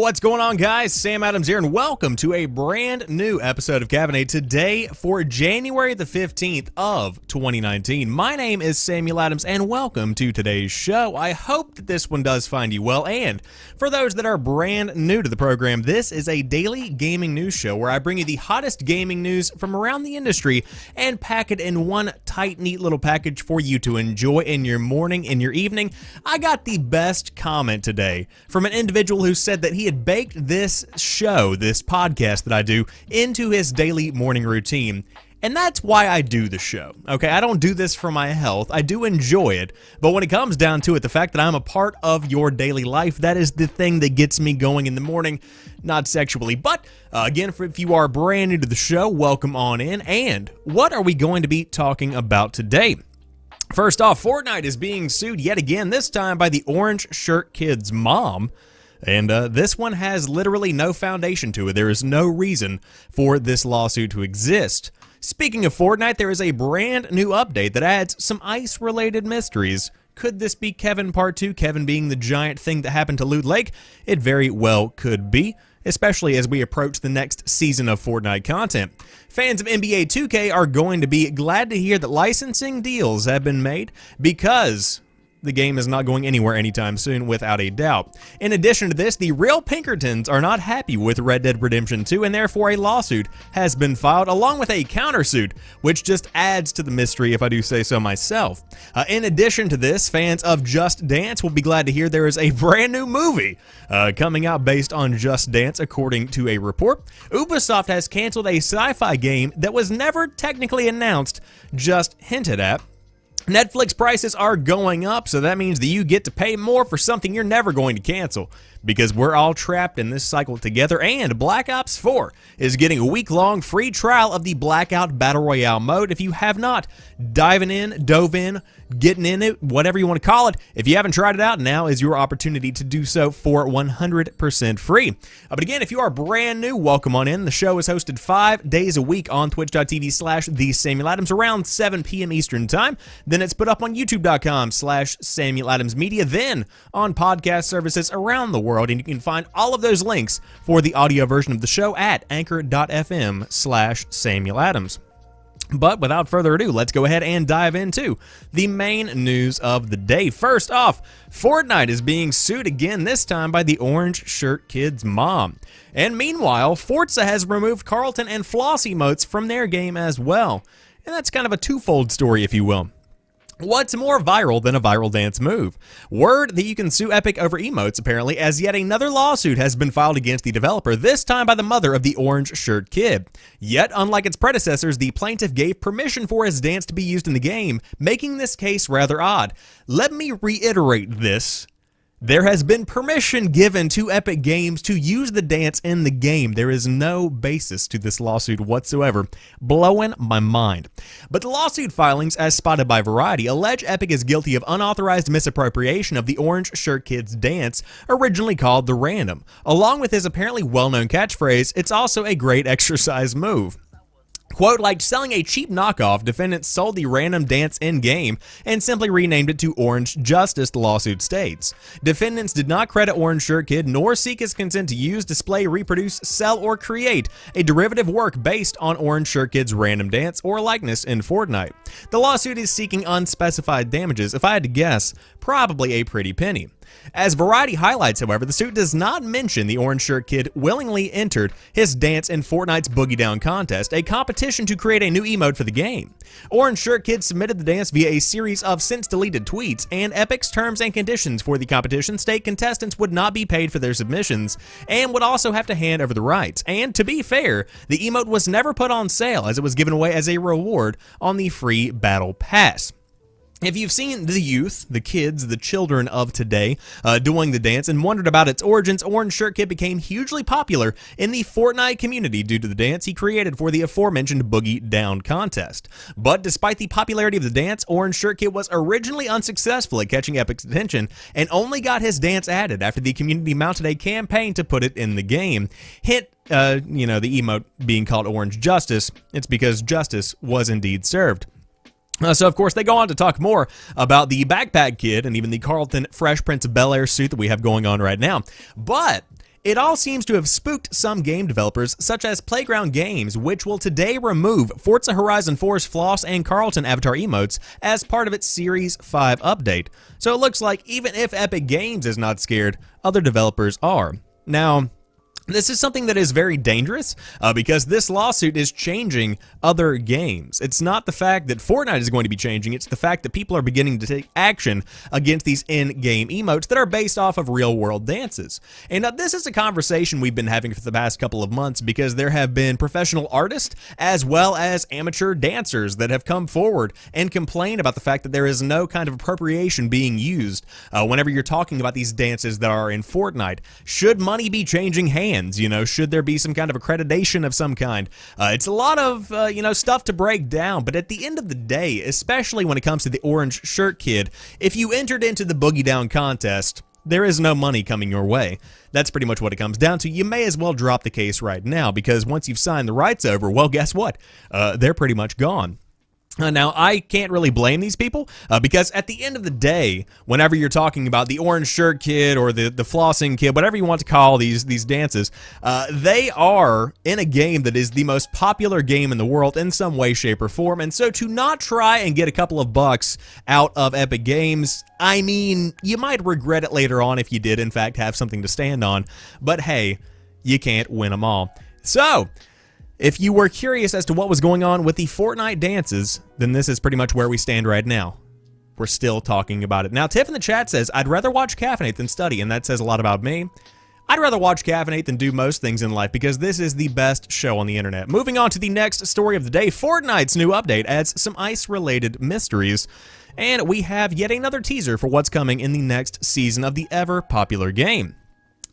What's going on, guys? Sam Adams here, and welcome to a brand new episode of Caffeinate today for January the 15th of 2019. My name is Samuel Adams, and welcome to today's show. I hope that this one does find you well, and for those that are brand new to the program, this is a daily gaming news show where I bring you the hottest gaming news from around the industry and pack it in one tight, neat little package for you to enjoy in your morning, in your evening. I got the best comment today from an individual who said that he had baked this show, this podcast that I do, into his daily morning routine. And that's why I do the show, okay? I don't do this for my health. I do enjoy it. But when it comes down to it, the fact that I'm a part of your daily life, that is the thing that gets me going in the morning, not sexually. But again, if you are brand new to the show, welcome on in. And what are we going to be talking about today? First off, Fortnite is being sued yet again, this time by the orange shirt kid's mom. And this one has literally no foundation to it. There is no reason for this lawsuit to exist. Speaking of Fortnite, there is a brand new update that adds some ice-related mysteries. Could this be Kevin Part 2, Kevin being the giant thing that happened to Loot Lake? It very well could be, especially as we approach the next season of Fortnite content. Fans of NBA 2K are going to be glad to hear that licensing deals have been made because the game is not going anywhere anytime soon, without a doubt. In addition to this, the real Pinkertons are not happy with Red Dead Redemption 2, and therefore a lawsuit has been filed, along with a countersuit, which just adds to the mystery, if I do say so myself. In addition to this, fans of Just Dance will be glad to hear there is a brand new movie coming out based on Just Dance, according to a report. Ubisoft has canceled a sci-fi game that was never technically announced, just hinted at. Netflix prices are going up, so that means that you get to pay more for something you're never going to cancel, because we're all trapped in this cycle together. And Black Ops 4 is getting a week-long free trial of the Blackout Battle Royale mode. If you have not dove in, getting in it, whatever you want to call it, if you haven't tried it out, now is your opportunity to do so for 100% free. But again, if you are brand new, welcome on in. The show is hosted 5 days a week on twitch.tv/TheSamuelAdams around 7 p.m. Eastern Time. Then it's put up on youtube.com/SamuelAdamsMedia, then on podcast services around the world. And you can find all of those links for the audio version of the show at anchor.fm/SamuelAdams. But without further ado, let's go ahead and dive into the main news of the day. First off, Fortnite is being sued again, this time by the orange shirt kid's mom. And meanwhile, Forza has removed Carlton and Floss emotes from their game as well. And that's kind of a twofold story, if you will. What's more viral than a viral dance move? Word that you can sue Epic over emotes, apparently, as yet another lawsuit has been filed against the developer, this time by the mother of the orange shirt kid. Yet, unlike its predecessors, the plaintiff gave permission for his dance to be used in the game, making this case rather odd. Let me reiterate this. There has been permission given to Epic Games to use the dance in the game. There is no basis to this lawsuit whatsoever. Blowing my mind. But the lawsuit filings, as spotted by Variety, allege Epic is guilty of unauthorized misappropriation of the orange shirt kid's dance, originally called the Random. Along with his apparently well-known catchphrase, it's also a great exercise move. Quote, like selling a cheap knockoff, defendants sold the random dance in-game and simply renamed it to Orange Justice, the lawsuit states. Defendants did not credit Orange Shirt Kid nor seek his consent to use, display, reproduce, sell, or create a derivative work based on Orange Shirt Kid's random dance or likeness in Fortnite. The lawsuit is seeking unspecified damages. If I had to guess, probably a pretty penny. As Variety highlights, however, the suit does not mention the orange shirt kid willingly entered his dance in Fortnite's Boogie Down contest, a competition to create a new emote for the game. Orange Shirt Kid submitted the dance via a series of since-deleted tweets, and Epic's terms and conditions for the competition state contestants would not be paid for their submissions, and would also have to hand over the rights. And to be fair, the emote was never put on sale, as it was given away as a reward on the free Battle Pass. If you've seen the youth, the kids, the children of today doing the dance and wondered about its origins, Orange Shirt Kid became hugely popular in the Fortnite community due to the dance he created for the aforementioned Boogie Down contest. But despite the popularity of the dance, Orange Shirt Kid was originally unsuccessful at catching Epic's attention and only got his dance added after the community mounted a campaign to put it in the game. Hint, the emote being called Orange Justice, it's because justice was indeed served. So, of course, they go on to talk more about the Backpack Kid and even the Carlton Fresh Prince of Bel-Air suit that we have going on right now. But It all seems to have spooked some game developers, such as Playground Games, which will today remove Forza Horizon 4's Floss and Carlton avatar emotes as part of its Series 5 update. So it looks like even if Epic Games is not scared, other developers are. Now, this is something that is very dangerous because this lawsuit is changing other games. It's not the fact that Fortnite is going to be changing, it's the fact that people are beginning to take action against these in-game emotes that are based off of real-world dances. And this is a conversation we've been having for the past couple of months because there have been professional artists as well as amateur dancers that have come forward and complain about the fact that there is no kind of appropriation being used whenever you're talking about these dances that are in Fortnite. Should money be changing hands? You know, should there be some kind of accreditation of some kind? It's a lot of, stuff to break down, but at the end of the day, especially when it comes to the orange shirt kid, if you entered into the Boogie Down contest, there is no money coming your way. That's pretty much what it comes down to. You may as well drop the case right now because once you've signed the rights over, well, guess what? They're pretty much gone. Now, I can't really blame these people because at the end of the day, whenever you're talking about the orange shirt kid or the flossing kid, whatever you want to call these dances, they are in a game that is the most popular game in the world in some way, shape, or form. And so to not try and get a couple of bucks out of Epic Games, I mean, you might regret it later on if you did, in fact, have something to stand on. But hey, you can't win them all. So, if you were curious as to what was going on with the Fortnite dances, then this is pretty much where we stand right now. We're still talking about it. Now, Tiff in the chat says, I'd rather watch Caffeinate than study, and that says a lot about me. I'd rather watch Caffeinate than do most things in life because this is the best show on the internet. Moving on to the next story of the day, Fortnite's new update adds some ice-related mysteries, and we have yet another teaser for what's coming in the next season of the ever-popular game.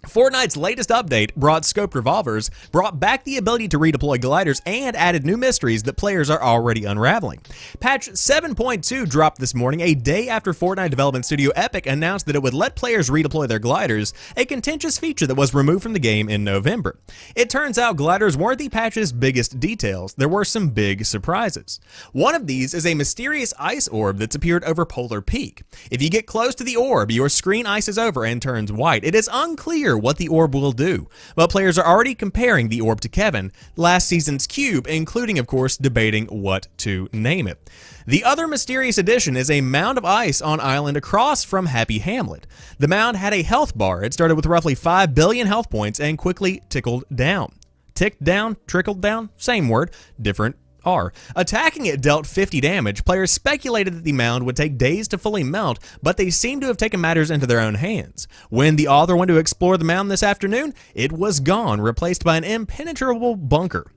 Fortnite's latest update brought scoped revolvers, brought back the ability to redeploy gliders, and added new mysteries that players are already unraveling. Patch 7.2 dropped this morning, a day after Fortnite development studio Epic announced that it would let players redeploy their gliders, a contentious feature that was removed from the game in November. It turns out gliders weren't the patch's biggest details. There were some big surprises. One of these is a mysterious ice orb that's appeared over Polar Peak. If you get close to the orb, your screen ices over and turns white. It is unclear what the orb will do, but players are already comparing the orb to Kevin, last season's cube, including, of course, debating what to name it. The other mysterious addition is a mound of ice on island across from Happy Hamlet. The mound had a health bar. It started with roughly 5 billion health points and quickly tickled down. Ticked down, trickled down, same word, different R. Attacking it dealt 50 damage. Players speculated that the mound would take days to fully melt, but they seem to have taken matters into their own hands. When the author went to explore the mound this afternoon, it was gone, replaced by an impenetrable bunker.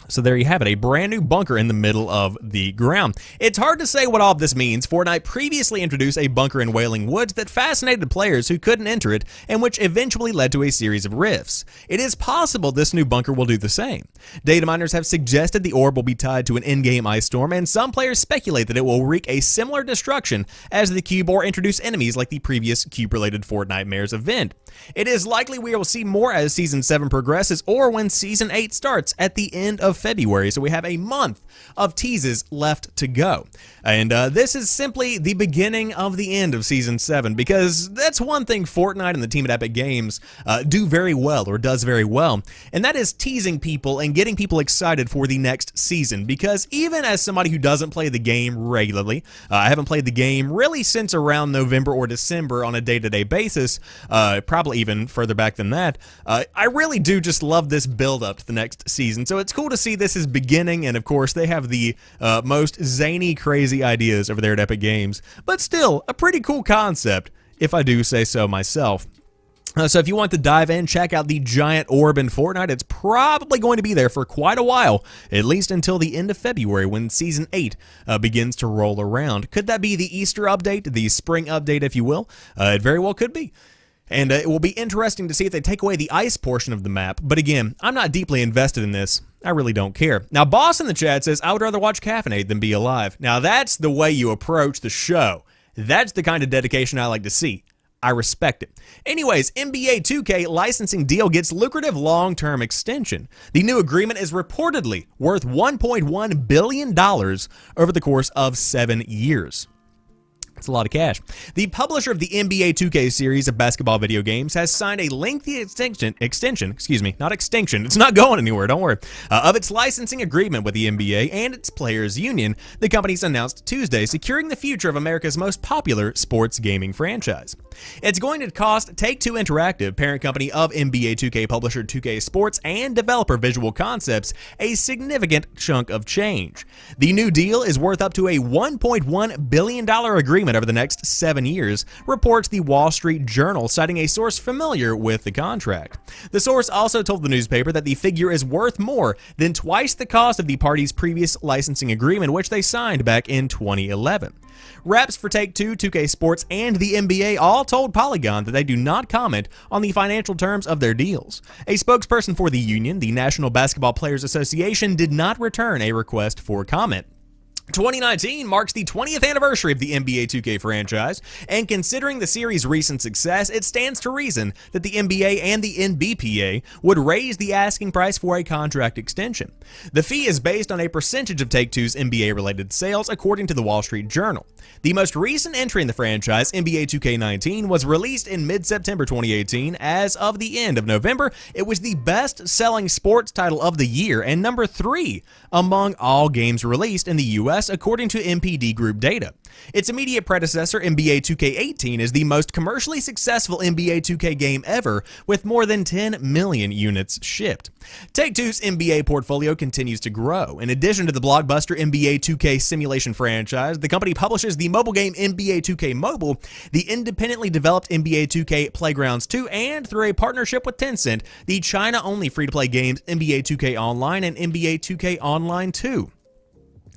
So there you have it, a brand new bunker in the middle of the ground. It's hard to say what all of this means. Fortnite previously introduced a bunker in Wailing Woods that fascinated players who couldn't enter it and which eventually led to a series of rifts. It is possible this new bunker will do the same. Data miners have suggested the orb will be tied to an in-game ice storm, and some players speculate that it will wreak a similar destruction as the cube or introduce enemies like the previous cube-related Fortnitemares event. It is likely we will see more as Season 7 progresses or when Season 8 starts at the end of February, so we have a month of teases left to go. And this is simply the beginning of the end of Season 7, because that's one thing Fortnite and the team at Epic Games do very well, or does very well, and that is teasing people and getting people excited for the next season. Because even as somebody who doesn't play the game regularly, I haven't played the game really since around November or December on a day-to-day basis, probably even further back than that, I really do just love this build-up to the next season. So it's cool to see this is beginning, and of course they have the most zany, crazy ideas over there at Epic Games, but still a pretty cool concept, if I do say so myself. So if you want to dive in, check out the giant orb in Fortnite. It's probably going to be there for quite a while, at least until the end of February when Season 8 begins to roll around. Could that be the Easter update, the spring update, if you will? It very well could be. And it will be interesting to see if they take away the ice portion of the map. But again, I'm not deeply invested in this. I really don't care. Now, Boss in the chat says, I would rather watch Caffeinate than be alive. Now, that's the way you approach the show. That's the kind of dedication I like to see. I respect it. Anyways, NBA 2K licensing deal gets lucrative long-term extension. The new agreement is reportedly worth $1.1 billion over the course of 7 years. It's a lot of cash. The publisher of the NBA 2K series of basketball video games has signed a lengthy extension, not extinction, it's not going anywhere, don't worry, of its licensing agreement with the NBA and its players' union, the companies announced Tuesday, securing the future of America's most popular sports gaming franchise. It's going to cost Take-Two Interactive, parent company of NBA 2K publisher 2K Sports and developer Visual Concepts, a significant chunk of change. The new deal is worth up to a $1.1 billion agreement over the next 7 years, reports the Wall Street Journal, citing a source familiar with the contract. The source also told the newspaper that the figure is worth more than twice the cost of the parties' previous licensing agreement, which they signed back in 2011. Reps for Take-Two, 2K Sports, and the NBA all told Polygon that they do not comment on the financial terms of their deals. A spokesperson for the union, the National Basketball Players Association, did not return a request for comment. 2019 marks the 20th anniversary of the NBA 2K franchise, and considering the series' recent success, it stands to reason that the NBA and the NBPA would raise the asking price for a contract extension. The fee is based on a percentage of Take-Two's NBA-related sales, according to the Wall Street Journal. The most recent entry in the franchise, NBA 2K19, was released in mid-September 2018. As of the end of November, it was the best-selling sports title of the year and number 3 among all games released in the U.S., according to MPD Group data. Its immediate predecessor, NBA 2K18, is the most commercially successful NBA 2K game ever, with more than 10 million units shipped. Take-Two's NBA portfolio continues to grow. In addition to the blockbuster NBA 2K simulation franchise, the company publishes the mobile game NBA 2K Mobile, the independently developed NBA 2K Playgrounds 2, and through a partnership with Tencent, the China-only free-to-play games NBA 2K Online and NBA 2K Online 2.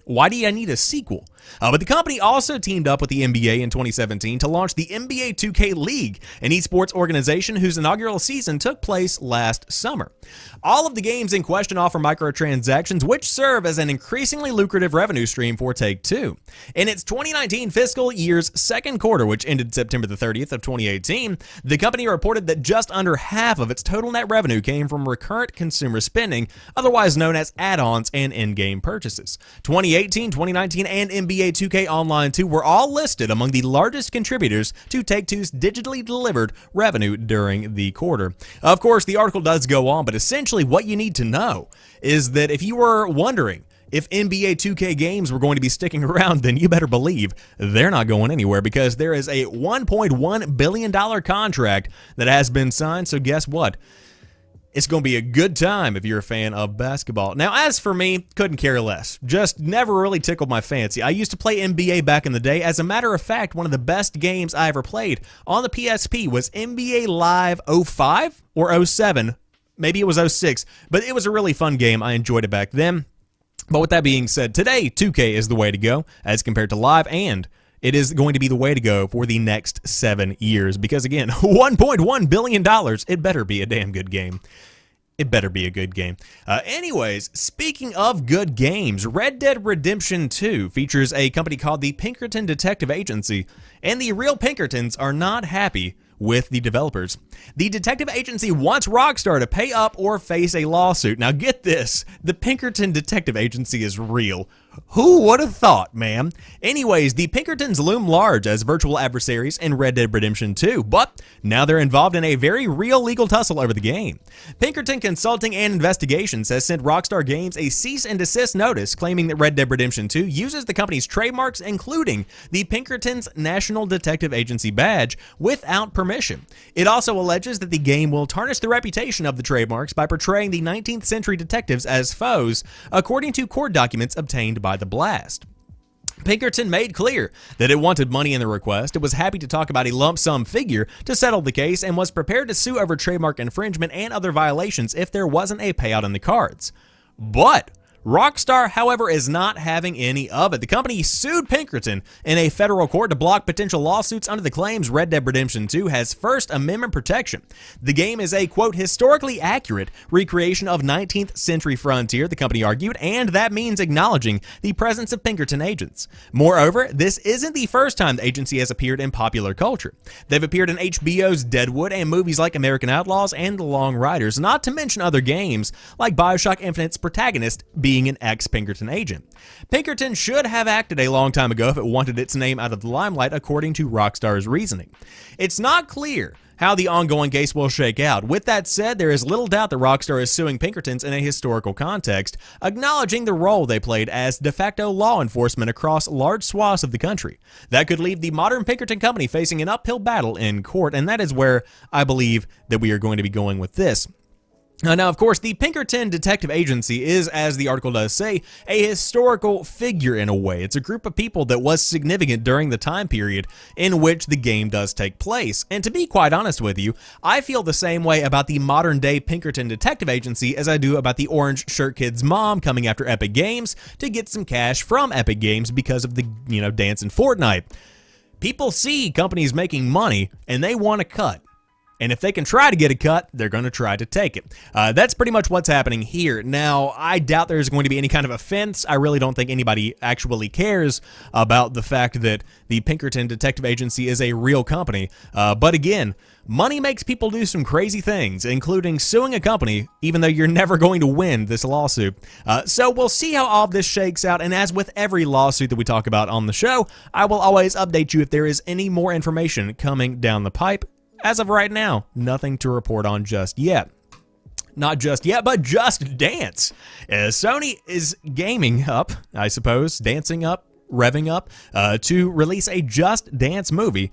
Why do I need a sequel? But the company also teamed up with the NBA in 2017 to launch the NBA 2K League, an esports organization whose inaugural season took place last summer. All of the games in question offer microtransactions, which serve as an increasingly lucrative revenue stream for Take-Two. In its 2019 fiscal year's second quarter, which ended September the 30th of 2018, the company reported that just under half of its total net revenue came from recurrent consumer spending, otherwise known as add-ons and in-game purchases. 2018, 2019, and NBA 2K Online 2 were all listed among the largest contributors to Take-Two's digitally delivered revenue during the quarter. Of course, the article does go on, but essentially what you need to know is that if you were wondering if NBA 2K games were going to be sticking around, then you better believe they're not going anywhere, because there is a $1.1 billion contract that has been signed, so guess what? It's going to be a good time if you're a fan of basketball. Now, as for me, couldn't care less. Just never really tickled my fancy. I used to play NBA back in the day. As a matter of fact, one of the best games I ever played on the PSP was NBA Live 05 or 07. Maybe it was 06, but it was a really fun game. I enjoyed it back then. But with that being said, today 2K is the way to go as compared to Live, and it is going to be the way to go for the next 7 years because, again, $1.1 billion, it better be a damn good game. It better be a good game. Anyways, speaking of good games, Red Dead Redemption 2 features a company called the Pinkerton Detective Agency, and the real Pinkertons are not happy with the developers. The detective agency wants Rockstar to pay up or face a lawsuit. Now get this, the Pinkerton Detective Agency is real. Who would have thought, man? Anyways, the Pinkertons loom large as virtual adversaries in Red Dead Redemption 2, but now they're involved in a very real legal tussle over the game. Pinkerton Consulting and Investigations has sent Rockstar Games a cease and desist notice claiming that Red Dead Redemption 2 uses the company's trademarks, including the Pinkertons National Detective Agency badge, without permission. It also alleges that the game will tarnish the reputation of the trademarks by portraying the 19th century detectives as foes, according to court documents obtained by the Blast. Pinkerton made clear that it wanted money in the request. It was happy to talk about a lump sum figure to settle the case and was prepared to sue over trademark infringement and other violations if there wasn't a payout in the cards. But Rockstar, however, is not having any of it. The company sued Pinkerton in a federal court to block potential lawsuits under the claims Red Dead Redemption 2 has First Amendment protection. The game is a, quote, historically accurate recreation of 19th century frontier, the company argued, and that means acknowledging the presence of Pinkerton agents. Moreover, this isn't the first time the agency has appeared in popular culture. They've appeared in HBO's Deadwood and movies like American Outlaws and The Long Riders, not to mention other games like BioShock Infinite's protagonist being being an ex-Pinkerton agent. Pinkerton should have acted a long time ago if it wanted its name out of the limelight, according to Rockstar's reasoning. It's not clear how the ongoing case will shake out. With that said, there is little doubt that Rockstar is suing Pinkertons in a historical context, acknowledging the role they played as de facto law enforcement across large swaths of the country. That could leave the modern Pinkerton company facing an uphill battle in court, and that is where I believe that we are going to be going with this. Now, of course, the Pinkerton Detective Agency is, as the article does say, a historical figure in a way. It's a group of people that was significant during the time period in which the game does take place. And to be quite honest with you, I feel the same way about the modern-day Pinkerton Detective Agency as I do about the Orange Shirt Kid's mom coming after Epic Games to get some cash from Epic Games because of the, dance in Fortnite. People see companies making money, and they want a cut. And if they can try to get a cut, they're going to try to take it. That's pretty much what's happening here. Now, I doubt there's going to be any kind of offense. I really don't think anybody actually cares about the fact that the Pinkerton Detective Agency is a real company. But again, money makes people do some crazy things, including suing a company, even though you're never going to win this lawsuit. So we'll see how all of this shakes out. And as with every lawsuit that we talk about on the show, I will always update you if there is any more information coming down the pipe. As of right now, nothing to report on just yet. Not just yet, but Just Dance. Sony is gaming up, I suppose, dancing up, revving up, to release a Just Dance movie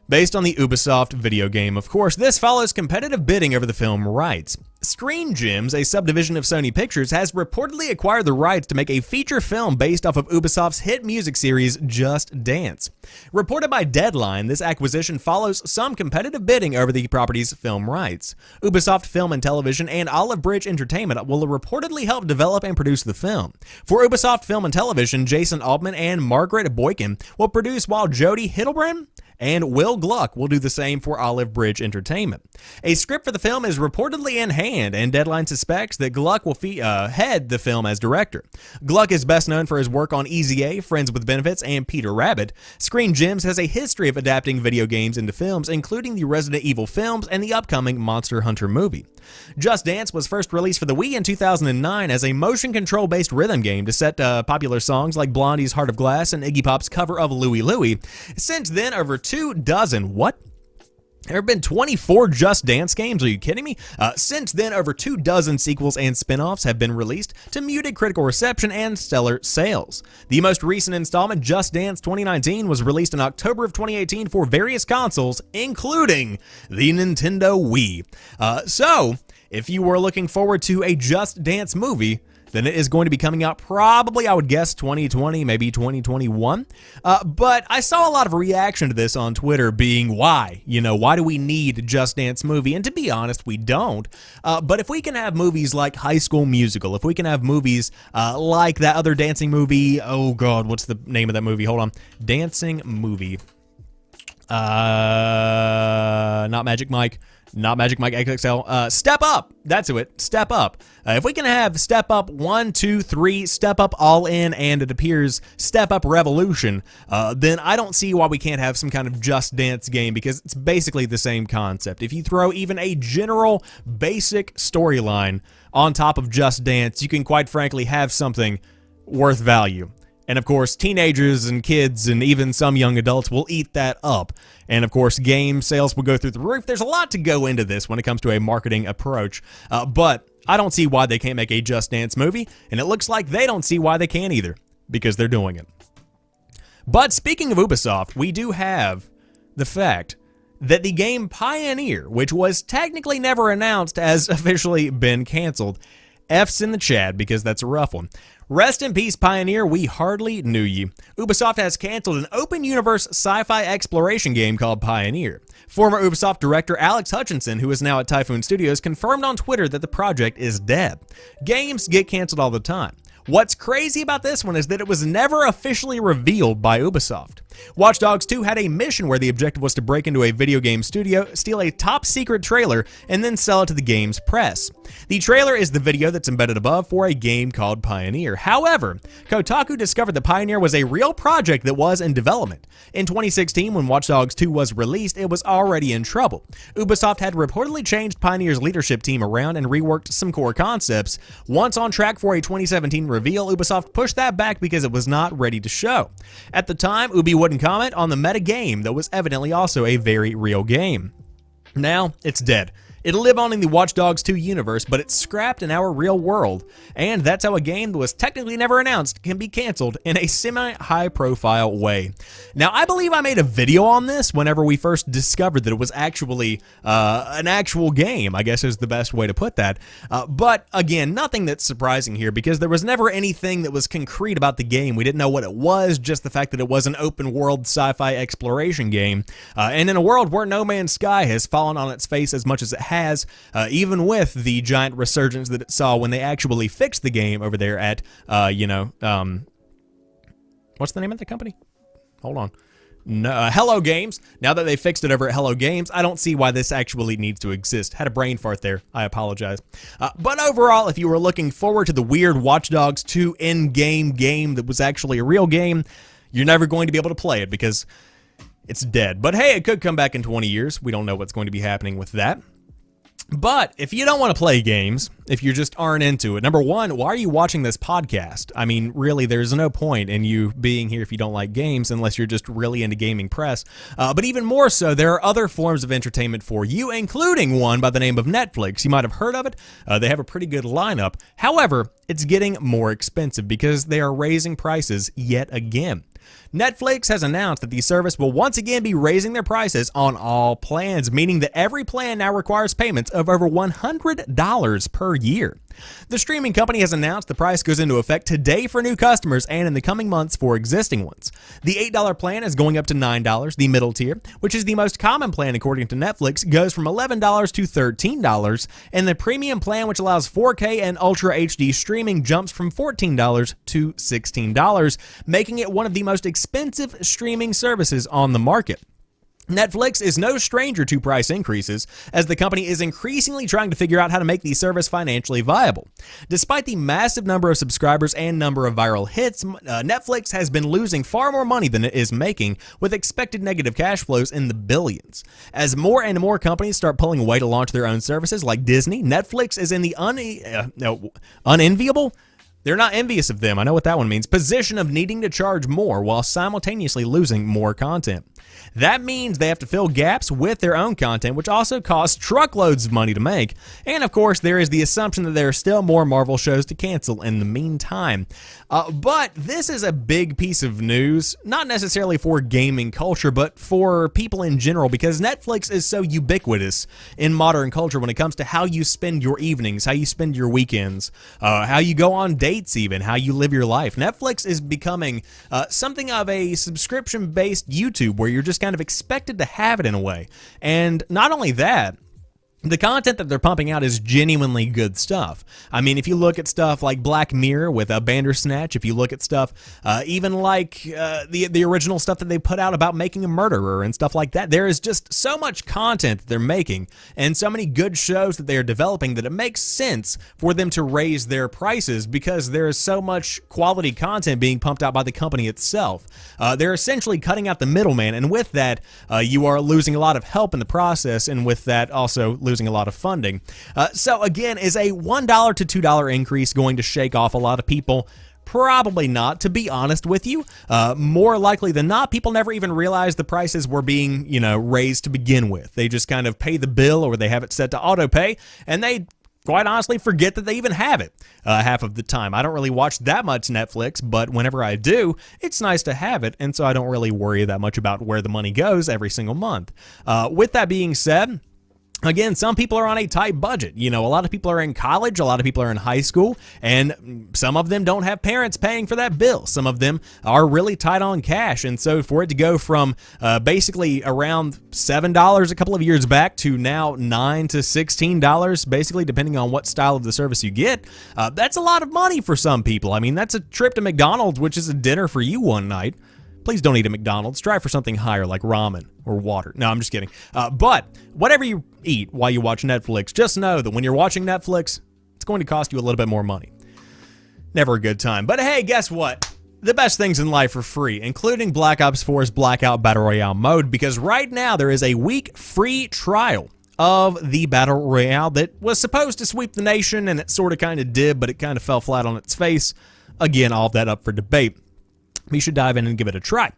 based on the Ubisoft video game. Of course, this follows competitive bidding over the film rights. Screen Gems, a subdivision of Sony Pictures, has reportedly acquired the rights to make a feature film based off of Ubisoft's hit music series Just Dance. Reported by Deadline, this acquisition follows some competitive bidding over the property's film rights. Ubisoft Film and Television and Olive Bridge Entertainment will reportedly help develop and produce the film. For Ubisoft Film and Television, Jason Altman and Margaret Boykin will produce, while Jody Hiddlebran and Will Gluck will do the same for Olive Bridge Entertainment. A script for the film is reportedly in hand, and Deadline suspects that Gluck will head the film as director. Gluck is best known for his work on Easy A, Friends with Benefits, and Peter Rabbit. Screen Gems has a history of adapting video games into films, including the Resident Evil films and the upcoming Monster Hunter movie. Just Dance was first released for the Wii in 2009 as a motion control-based rhythm game to set popular songs like Blondie's Heart of Glass and Iggy Pop's cover of Louie Louie. Since then, over 24 what? There have been 24 Just Dance games, are you kidding me? Since then, over 24 sequels and spin-offs have been released to muted critical reception and stellar sales. The most recent installment, Just Dance 2019, was released in October of 2018 for various consoles, including the Nintendo Wii. So, if you were looking forward to a Just Dance movie, then it is going to be coming out probably, I would guess, 2020, maybe 2021. But I saw a lot of reaction to this on Twitter being, why? Why do we need a Just Dance movie? And to be honest, we don't. But if we can have movies like High School Musical, if we can have movies like that other dancing movie, oh God, what's the name of that movie? Hold on. Dancing movie. Not Magic Mike. Not Magic Mike XXL. Step Up. That's it. Step Up. If we can have Step Up 1, 2, 3, Step Up All In, and it appears Step Up Revolution, then I don't see why we can't have some kind of Just Dance game, because it's basically the same concept. If you throw even a general basic storyline on top of Just Dance, you can quite frankly have something worth value. And of course, teenagers and kids and even some young adults will eat that up. And of course, game sales will go through the roof. There's a lot to go into this when it comes to a marketing approach. But I don't see why they can't make a Just Dance movie. And it looks like they don't see why they can't either, because they're doing it. But speaking of Ubisoft, we do have the fact that the game Pioneer, which was technically never announced, has officially been canceled. F's in the chat, because that's a rough one. Rest in peace, Pioneer, we hardly knew you. Ubisoft has canceled an open-universe sci-fi exploration game called Pioneer. Former Ubisoft director Alex Hutchinson, who is now at Typhoon Studios, confirmed on Twitter that the project is dead. Games get canceled all the time. What's crazy about this one is that it was never officially revealed by Ubisoft. Watch Dogs 2 had a mission where the objective was to break into a video game studio, steal a top-secret trailer, and then sell it to the game's press. The trailer is the video that's embedded above for a game called Pioneer. However, Kotaku discovered that Pioneer was a real project that was in development. In 2016, when Watch Dogs 2 was released, it was already in trouble. Ubisoft had reportedly changed Pioneer's leadership team around and reworked some core concepts. Once on track for a 2017 reveal, Ubisoft pushed that back because it was not ready to show. At the time, Ubi wouldn't comment on the meta game that was evidently also a very real game. Now, it's dead. It'll live on in the Watch Dogs 2 universe, but it's scrapped in our real world. And that's how a game that was technically never announced can be canceled in a semi-high profile way. Now, I believe I made a video on this whenever we first discovered that it was actually an actual game, I guess is the best way to put that. But again, nothing that's surprising here because there was never anything that was concrete about the game. We didn't know what it was, just the fact that it was an open world sci-fi exploration game. And in a world where No Man's Sky has fallen on its face as much as it has, even with the giant resurgence that it saw when they actually fixed the game over there at, what's the name of the company? Hold on. No, Hello Games. Now that they fixed it over at Hello Games, I don't see why this actually needs to exist. Had a brain fart there. I apologize. But overall, if you were looking forward to the weird Watch Dogs 2 in-game game that was actually a real game, you're never going to be able to play it because it's dead. But hey, it could come back in 20 years. We don't know what's going to be happening with that. But if you don't want to play games, if you just aren't into it, number one, why are you watching this podcast? I mean, really, there's no point in you being here if you don't like games, unless you're just really into gaming press. But even more so, there are other forms of entertainment for you, including one by the name of Netflix. You might have heard of it. They have a pretty good lineup. However, it's getting more expensive because they are raising prices yet again. Netflix has announced that the service will once again be raising their prices on all plans, meaning that every plan now requires payments of over $100 per year. The streaming company has announced the price goes into effect today for new customers and in the coming months for existing ones. The $8 plan is going up to $9. The middle tier, which is the most common plan according to Netflix, goes from $11 to $13, and the premium plan, which allows 4K and Ultra HD streaming, jumps from $14 to $16, making it one of the most expensive streaming services on the market. Netflix is no stranger to price increases, as the company is increasingly trying to figure out how to make the service financially viable. Despite the massive number of subscribers and number of viral hits, Netflix has been losing far more money than it is making, with expected negative cash flows in the billions. As more and more companies start pulling away to launch their own services like Disney, Netflix is in the unenviable? They're not envious of them, I know what that one means, position of needing to charge more while simultaneously losing more content. That means they have to fill gaps with their own content, which also costs truckloads of money to make. And of course, there is the assumption that there are still more Marvel shows to cancel in the meantime. But this is a big piece of news, not necessarily for gaming culture, but for people in general, because Netflix is so ubiquitous in modern culture when it comes to how you spend your evenings, how you spend your weekends, how you go on dates even, how you live your life. Netflix is becoming something of a subscription-based YouTube where you're just kind of expected to have it in a way. And not only that, the content that they're pumping out is genuinely good stuff. I mean, if you look at stuff like Black Mirror with Bandersnatch, if you look at stuff even like the original stuff that they put out about making a murderer and stuff like that, there is just so much content that they're making and so many good shows that they are developing that it makes sense for them to raise their prices because there is so much quality content being pumped out by the company itself. They're essentially cutting out the middleman, and with that, you are losing a lot of help in the process, and with that, also losing a lot of funding. So again, is a $1 to $2 increase going to shake off a lot of people? Probably not, to be honest with you. More likely than not, people never even realized the prices were being, raised to begin with. They just kind of pay the bill or they have it set to auto pay, and they quite honestly forget that they even have it half of the time. I don't really watch that much Netflix, but whenever I do, it's nice to have it, and so I don't really worry that much about where the money goes every single month. With that being said, again, some people are on a tight budget. A lot of people are in college, a lot of people are in high school, and some of them don't have parents paying for that bill. Some of them are really tight on cash, and so for it to go from basically around $7 a couple of years back to now $9 to $16, basically depending on what style of the service you get, that's a lot of money for some people. I mean, that's a trip to McDonald's, which is a dinner for you one night. Please don't eat at McDonald's. Try for something higher like ramen or water. No, I'm just kidding. But whatever you eat while you watch Netflix, just know that when you're watching Netflix, it's going to cost you a little bit more money. Never a good time. But hey, guess what? The best things in life are free, including Black Ops 4's Blackout Battle Royale mode, because right now there is a week free trial of the Battle Royale that was supposed to sweep the nation, and it sort of kind of did, but it kind of fell flat on its face. Again, all of that up for debate. You should dive in and give it a try.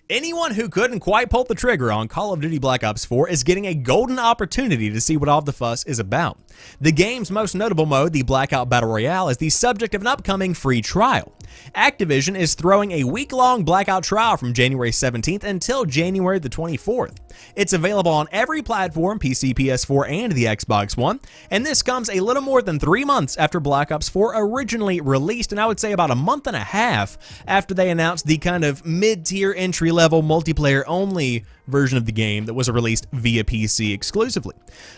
Anyone who couldn't quite pull the trigger on Call of Duty Black Ops 4 is getting a golden opportunity to see what all the fuss is about. The game's most notable mode, the Blackout Battle Royale, is the subject of an upcoming free trial. Activision is throwing a week-long Blackout trial from January 17th until January the 24th. It's available on every platform, PC, PS4, and the Xbox One, and this comes a little more than 3 months after Black Ops 4 originally released, and I would say about a month and a half after they announced the kind of mid-tier entry-level multiplayer-only version of the game that was released via PC exclusively.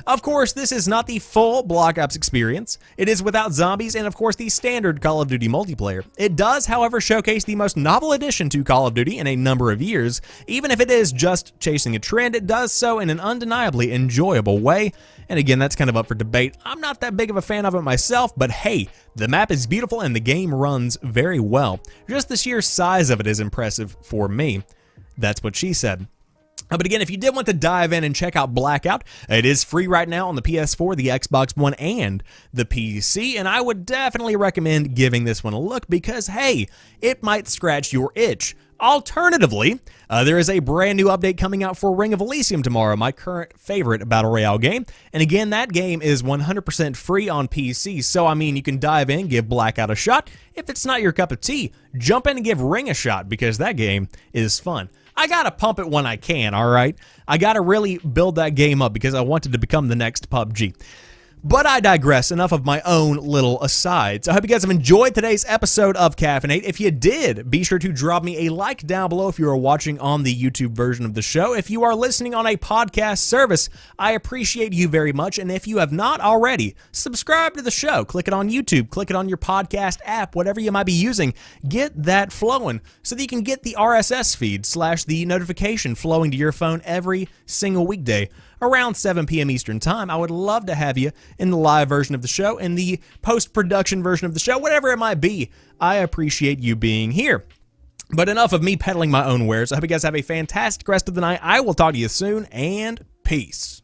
Of course, this is not the full Black Ops experience. It is without zombies and, of course, the standard Call of Duty multiplayer. It does, however, showcase the most novel addition to Call of Duty in a number of years. Even if it is just chasing a trend, it does so in an undeniably enjoyable way. And again, that's kind of up for debate. I'm not that big of a fan of it myself, but hey, the map is beautiful and the game runs very well. Just the sheer size of it is impressive for me. That's what she said. But again, if you did want to dive in and check out Blackout, it is free right now on the PS4, the Xbox One, and the PC, and I would definitely recommend giving this one a look because, hey, it might scratch your itch. Alternatively, there is a brand new update coming out for Ring of Elysium tomorrow, my current favorite Battle Royale game. And again, that game is 100% free on PC, so I mean, you can dive in, give Blackout a shot. If it's not your cup of tea, jump in and give Ring a shot because that game is fun. I gotta pump it when I can, alright? I gotta really build that game up because I want it to become the next PUBG. But I digress, enough of my own little asides. I hope you guys have enjoyed today's episode of Caffeinate. If you did, be sure to drop me a like down below if you are watching on the YouTube version of the show. If you are listening on a podcast service, I appreciate you very much. And if you have not already, subscribe to the show. Click it on YouTube, click it on your podcast app, whatever you might be using. Get that flowing so that you can get the RSS feed / the notification flowing to your phone every single weekday around 7 p.m. Eastern Time. I would love to have you in the live version of the show, in the post-production version of the show, whatever it might be. I appreciate you being here. But enough of me peddling my own wares. I hope you guys have a fantastic rest of the night. I will talk to you soon, and peace.